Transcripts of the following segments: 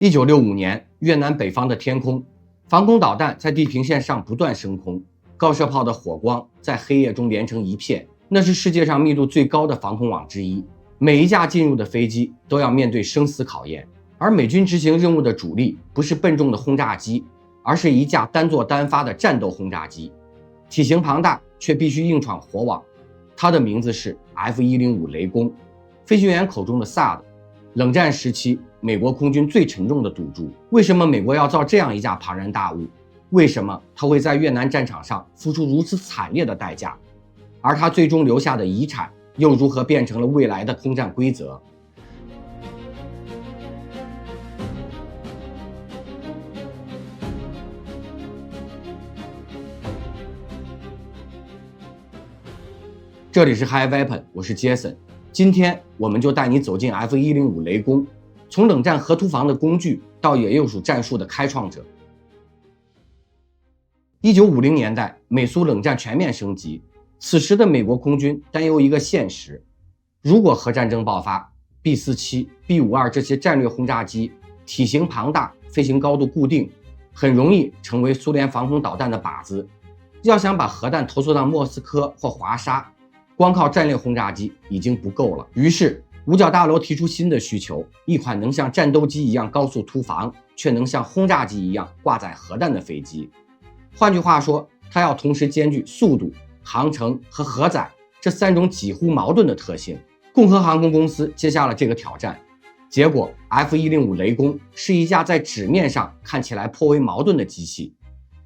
1965年，越南北方的天空，防空导弹在地平线上不断升空，高射炮的火光在黑夜中连成一片，那是世界上密度最高的防空网之一。每一架进入的飞机都要面对生死考验，而美军执行任务的主力不是笨重的轰炸机，而是一架单座单发的战斗轰炸机，体型庞大却必须硬闯火网。它的名字是 F-105雷公，飞行员口中的 SAD。冷战时期，美国空军最沉重的赌注。为什么美国要造这样一架庞然大物？为什么它会在越南战场上付出如此惨烈的代价？而它最终留下的遗产又如何变成了未来的空战规则？这里是 High Weapon， 我是 Jason。今天我们就带你走进 F-105雷公，从冷战核突防的工具到野鼬鼠战术的开创者。1950年代，美苏冷战全面升级，此时的美国空军担忧一个现实：如果核战争爆发 ，B-47、B-52这些战略轰炸机体型庞大，飞行高度固定，很容易成为苏联防空导弹的靶子。要想把核弹投送到莫斯科或华沙，光靠战略轰炸机已经不够了。于是五角大楼提出新的需求，一款能像战斗机一样高速突防，却能像轰炸机一样挂载核弹的飞机。换句话说，它要同时兼具速度、航程和荷载这三种几乎矛盾的特性。共和航空公司接下了这个挑战，结果 F-105雷公是一架在纸面上看起来颇为矛盾的机器，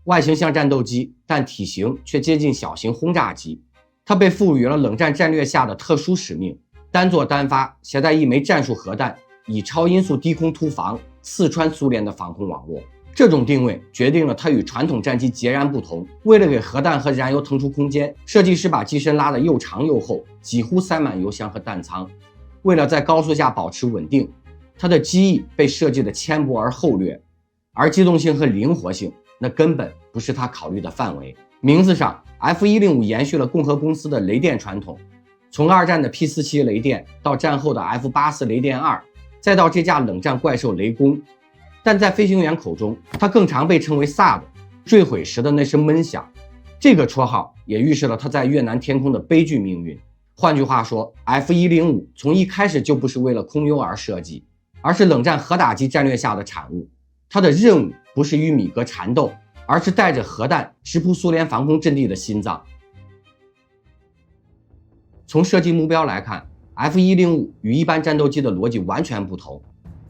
外形像战斗机，但体型却接近小型轰炸机。它被赋予了冷战战略下的特殊使命，单座单发，携带一枚战术核弹，以超音速低空突防，刺穿苏联的防空网络。这种定位决定了它与传统战机截然不同。为了给核弹和燃油腾出空间，设计师把机身拉得又长又厚，几乎塞满油箱和弹仓。为了在高速下保持稳定，它的机翼被设计得纤薄而厚略，而机动性和灵活性那根本不是它考虑的范围。名字上 F-105 延续了共和公司的雷电传统，从二战的 P-47 雷电到战后的 F-84 雷电2，再到这架冷战怪兽雷公。但在飞行员口中，它更常被称为 SAD， 坠毁时的那声闷响。这个绰号也预示了它在越南天空的悲剧命运。换句话说， F-105 从一开始就不是为了空优而设计，而是冷战核打击战略下的产物。它的任务不是与米格缠斗，而是带着核弹直扑苏联防空阵地的心脏。从设计目标来看， F-105 与一般战斗机的逻辑完全不同，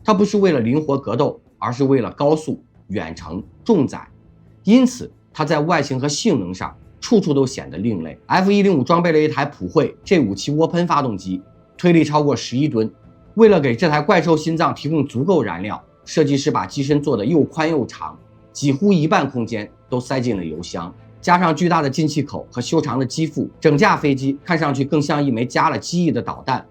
它不是为了灵活格斗，而是为了高速、远程、重载。因此它在外形和性能上处处都显得另类。 F-105 装备了一台普惠 J57 涡喷发动机，推力超过11吨。为了给这台怪兽心脏提供足够燃料，设计师把机身做得又宽又长，几乎一半空间都塞进了油箱，加上巨大的进气口和修长的机腹，整架飞机看上去更像一枚加了机翼的导弹。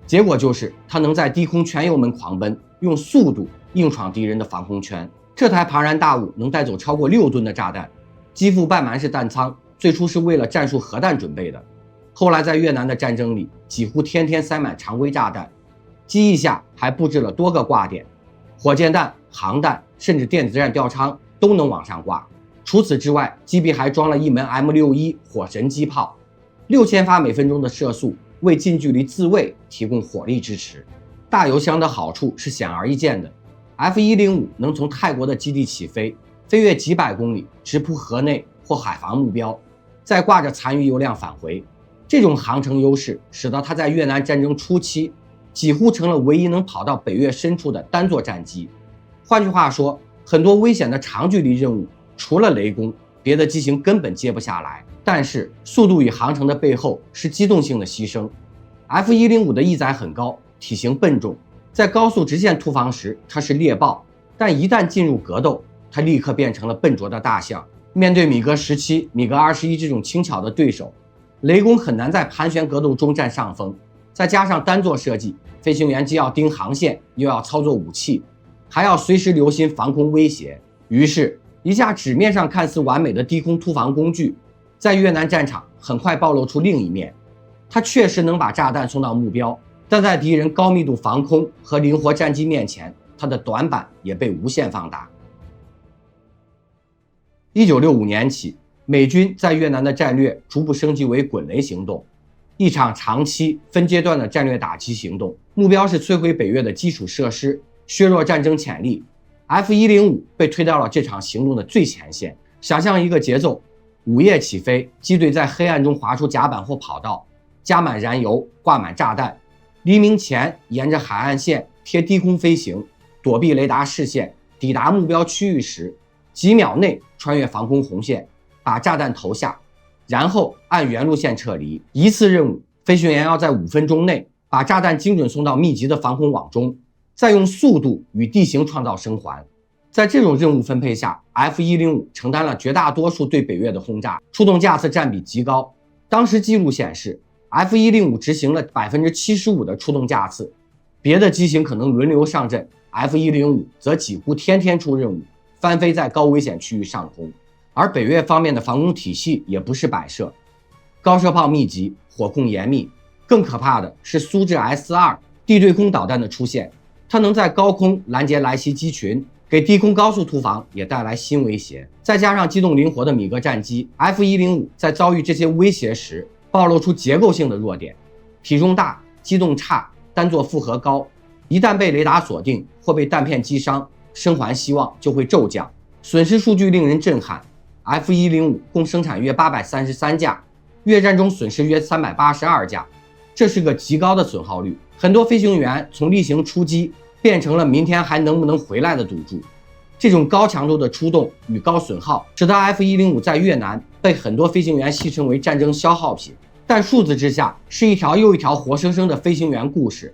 结果就是它能在低空全油门狂奔，用速度硬闯敌人的防空圈。这台庞然大物能带走超过6吨的炸弹，机腹半满是弹仓，最初是为了战术核弹准备的，后来在越南的战争里几乎天天塞满常规炸弹，机翼下还布置了多个挂点，火箭弹、航弹甚至电子战吊舱都能往上挂。除此之外，机臂还装了一门 M61 火神机炮，6000发每分钟的射速，为近距离自卫提供火力支持。大油箱的好处是显而易见的， F-105 能从泰国的基地起飞，飞越几百公里，直扑河内或海防目标，再挂着残余油量返回。这种航程优势使得它在越南战争初期几乎成了唯一能跑到北越深处的单座战机。换句话说，很多危险的长距离任务，除了雷公，别的机型根本接不下来。但是速度与航程的背后是机动性的牺牲。 F-105 的翼载很高，体型笨重，在高速直线突防时它是猎豹，但一旦进入格斗，它立刻变成了笨拙的大象。面对米格17、米格21这种轻巧的对手，雷公很难在盘旋格斗中占上风。再加上单座设计，飞行员既要盯航线，又要操作武器，还要随时留心防空威胁。于是一架纸面上看似完美的低空突防工具，在越南战场很快暴露出另一面。它确实能把炸弹送到目标，但在敌人高密度防空和灵活战机面前，它的短板也被无限放大。1965年起，美军在越南的战略逐步升级为滚雷行动，一场长期分阶段的战略打击行动，目标是摧毁北越的基础设施，削弱战争潜力。F-105被推到了这场行动的最前线。想象一个节奏：午夜起飞，机队在黑暗中划出甲板或跑道，加满燃油，挂满炸弹。黎明前沿着海岸线贴低空飞行，躲避雷达视线，抵达目标区域时，几秒内穿越防空红线，把炸弹投下，然后按原路线撤离。一次任务，飞行员要在5分钟内把炸弹精准送到密集的防空网中，再用速度与地形创造生还。在这种任务分配下， F-105承担了绝大多数对北越的轰炸，出动架次占比极高。当时记录显示， F-105执行了 75% 的出动架次，别的机型可能轮流上阵， F-105 则几乎天天出任务，翻飞在高危险区域上空。而北越方面的防空体系也不是摆设，高射炮密集，火控严密。更可怕的是苏制 S-2 地对空导弹的出现，它能在高空拦截来袭机群，给低空高速突防也带来新威胁。再加上机动灵活的米格战机， F-105 在遭遇这些威胁时暴露出结构性的弱点：体重大、机动差、单座负荷高，一旦被雷达锁定或被弹片击伤，生还希望就会骤降。损失数据令人震撼， F-105 共生产约833架，越战中损失约382架，这是个极高的损耗率。很多飞行员从例行出击变成了明天还能不能回来的赌注。这种高强度的出动与高损耗，使得 F-105 在越南被很多飞行员戏称为战争消耗品。但数字之下是一条又一条活生生的飞行员故事。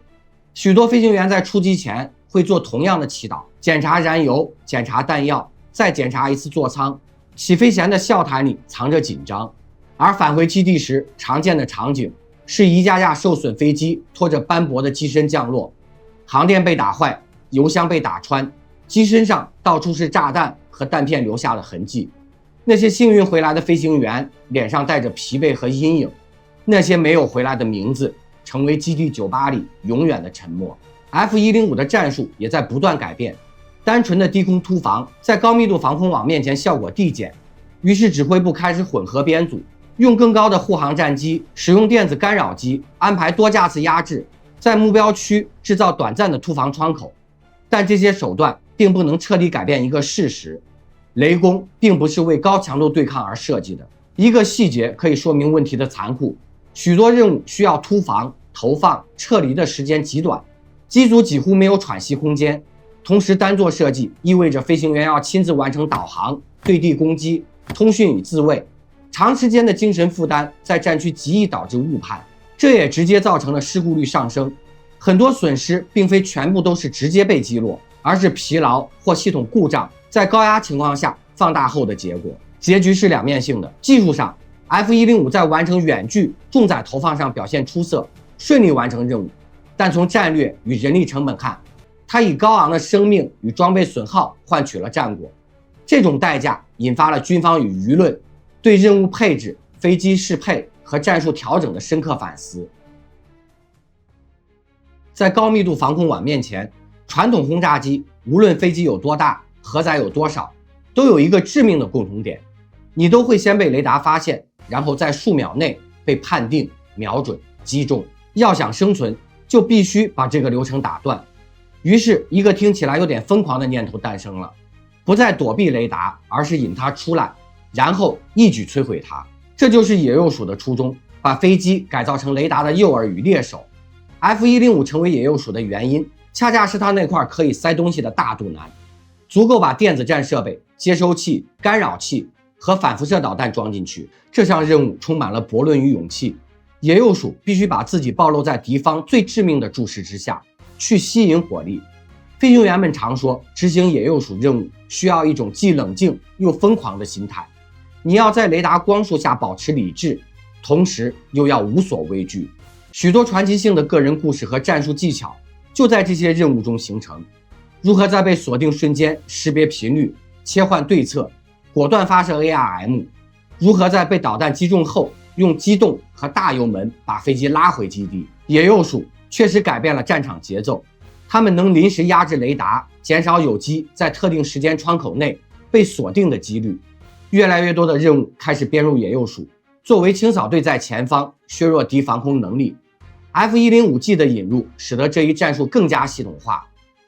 许多飞行员在出击前会做同样的祈祷，检查燃油，检查弹药，再检查一次座舱。起飞前的笑谈里藏着紧张，而返回基地时常见的场景是一架架受损飞机拖着斑驳的机身降落，航电被打坏，油箱被打穿，机身上到处是炸弹和弹片留下的痕迹。那些幸运回来的飞行员脸上带着疲惫和阴影，那些没有回来的名字成为基地酒吧里永远的沉默。 F-105 的战术也在不断改变，单纯的低空突防在高密度防空网面前效果递减，于是指挥部开始混合编组，用更高的护航战机，使用电子干扰机，安排多架次压制，在目标区制造短暂的突防窗口。但这些手段并不能彻底改变一个事实：雷公并不是为高强度对抗而设计的。一个细节可以说明问题的残酷：许多任务需要突防、投放、撤离的时间极短，机组几乎没有喘息空间。同时，单座设计意味着飞行员要亲自完成导航、对地攻击、通讯与自卫，长时间的精神负担在战区极易导致误判，这也直接造成了事故率上升。很多损失并非全部都是直接被击落，而是疲劳或系统故障在高压情况下放大后的结果。结局是两面性的。技术上， F-105 在完成远距重载投放上表现出色，顺利完成任务，但从战略与人力成本看，它以高昂的生命与装备损耗换取了战果。这种代价引发了军方与舆论对任务配置、飞机适配和战术调整的深刻反思。在高密度防空网面前，传统轰炸机无论飞机有多大，荷载有多少，都有一个致命的共同点：你都会先被雷达发现，然后在数秒内被判定、瞄准、击中。要想生存，就必须把这个流程打断。于是，一个听起来有点疯狂的念头诞生了：不再躲避雷达，而是引它出来，然后一举摧毁它。这就是野鼬鼠的初衷，把飞机改造成雷达的诱饵与猎手。F-105 成为野鼬鼠的原因，恰恰是它那块可以塞东西的大肚腩，足够把电子战设备、接收器、干扰器和反辐射导弹装进去。这项任务充满了悖论与勇气。野鼬鼠必须把自己暴露在敌方最致命的注视之下，去吸引火力。飞行员们常说，执行野鼬鼠任务需要一种既冷静又疯狂的心态。你要在雷达光束下保持理智，同时又要无所畏惧。许多传奇性的个人故事和战术技巧就在这些任务中形成。如何在被锁定瞬间识别频率、切换对策、果断发射 ARM？ 如何在被导弹击中后用机动和大油门把飞机拉回基地？野鼬鼠确实改变了战场节奏，它们能临时压制雷达，减少有机在特定时间窗口内被锁定的几率。越来越多的任务开始编入野鼬鼠，作为清扫队在前方削弱敌防空能力。F-105G 的引入使得这一战术更加系统化，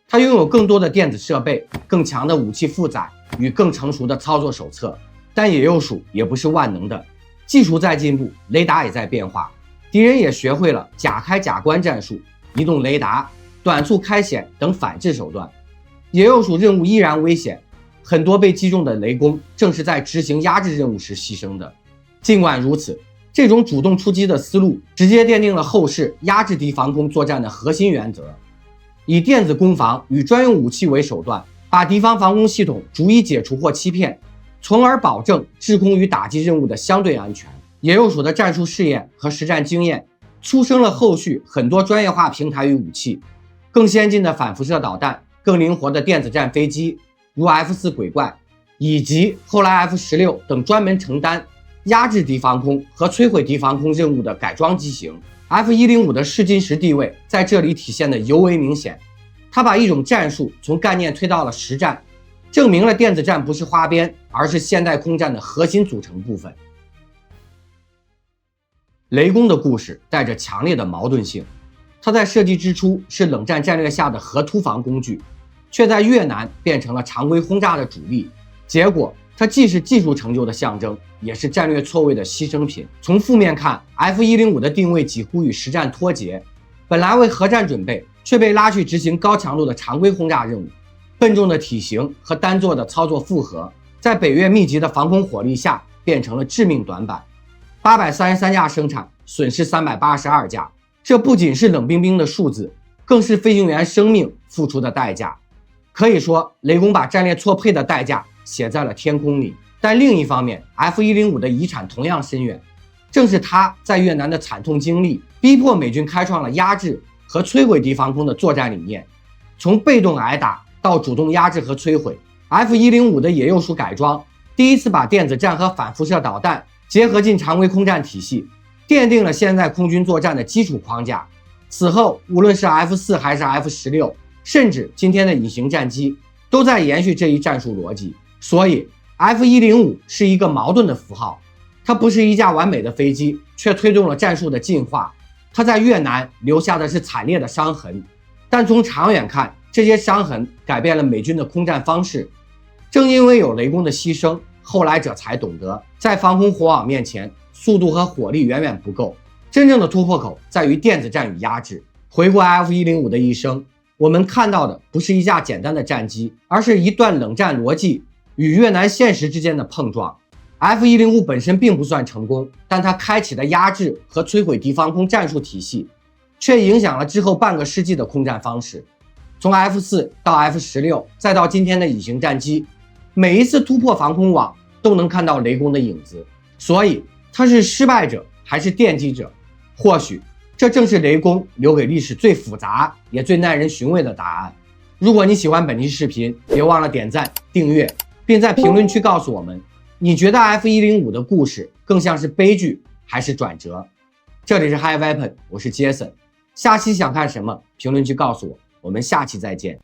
它拥有更多的电子设备、更强的武器负载与更成熟的操作手册。但野鼬鼠也不是万能的，技术在进步，雷达也在变化，敌人也学会了假开假关战术、移动雷达、短促开显等反制手段。野鼬鼠任务依然危险，很多被击中的雷公正是在执行压制任务时牺牲的。尽管如此，这种主动出击的思路直接奠定了后世压制敌防空作战的核心原则，以电子攻防与专用武器为手段，把敌方防空系统逐一解除或欺骗，从而保证制空与打击任务的相对安全。野鼬鼠的战术试验和实战经验催生了后续很多专业化平台与武器，更先进的反辐射导弹，更灵活的电子战飞机，如 F4 鬼怪，以及后来 F16 等专门承担压制敌防空和摧毁敌防空任务的改装机型。F-105的试金石地位在这里体现得尤为明显，它把一种战术从概念推到了实战，证明了电子战不是花边，而是现代空战的核心组成部分。雷公的故事带着强烈的矛盾性，它在设计之初是冷战战略下的核突防工具，却在越南变成了常规轰炸的主力，结果它既是技术成就的象征，也是战略错位的牺牲品。从负面看， F-105的定位几乎与实战脱节，本来为核战准备，却被拉去执行高强度的常规轰炸任务。笨重的体型和单座的操作负荷，在北越密集的防空火力下变成了致命短板。833架生产，损失382架，这不仅是冷冰冰的数字，更是飞行员生命付出的代价。可以说，雷公把战略错配的代价写在了天空里。但另一方面， F-105的遗产同样深远，正是它在越南的惨痛经历，逼迫美军开创了压制和摧毁敌防空的作战理念。从被动挨打到主动压制和摧毁， F-105的野鼬鼠改装第一次把电子战和反辐射导弹结合进常规空战体系，奠定了现在空军作战的基础框架。此后，无论是 F4 还是 F16， 甚至今天的隐形战机，都在延续这一战术逻辑。所以 F-105 是一个矛盾的符号，它不是一架完美的飞机，却推动了战术的进化。它在越南留下的是惨烈的伤痕，但从长远看，这些伤痕改变了美军的空战方式。正因为有雷公的牺牲，后来者才懂得，在防空火网面前，速度和火力远远不够，真正的突破口在于电子战与压制。回顾 F-105 的一生，我们看到的不是一架简单的战机，而是一段冷战逻辑与越南现实之间的碰撞。F-105 本身并不算成功，但它开启的压制和摧毁敌防空战术体系，却影响了之后半个世纪的空战方式。从 F4 到 F16， 再到今天的隐形战机，每一次突破防空网都能看到雷公的影子。所以他是失败者还是奠基者？或许这正是雷公留给历史最复杂也最耐人寻味的答案。如果你喜欢本期视频，别忘了点赞、订阅，并在评论区告诉我们，你觉得 F-105 的故事更像是悲剧还是转折？这里是 High Weapon， 我是 Jason。下期想看什么？评论区告诉我，我们下期再见。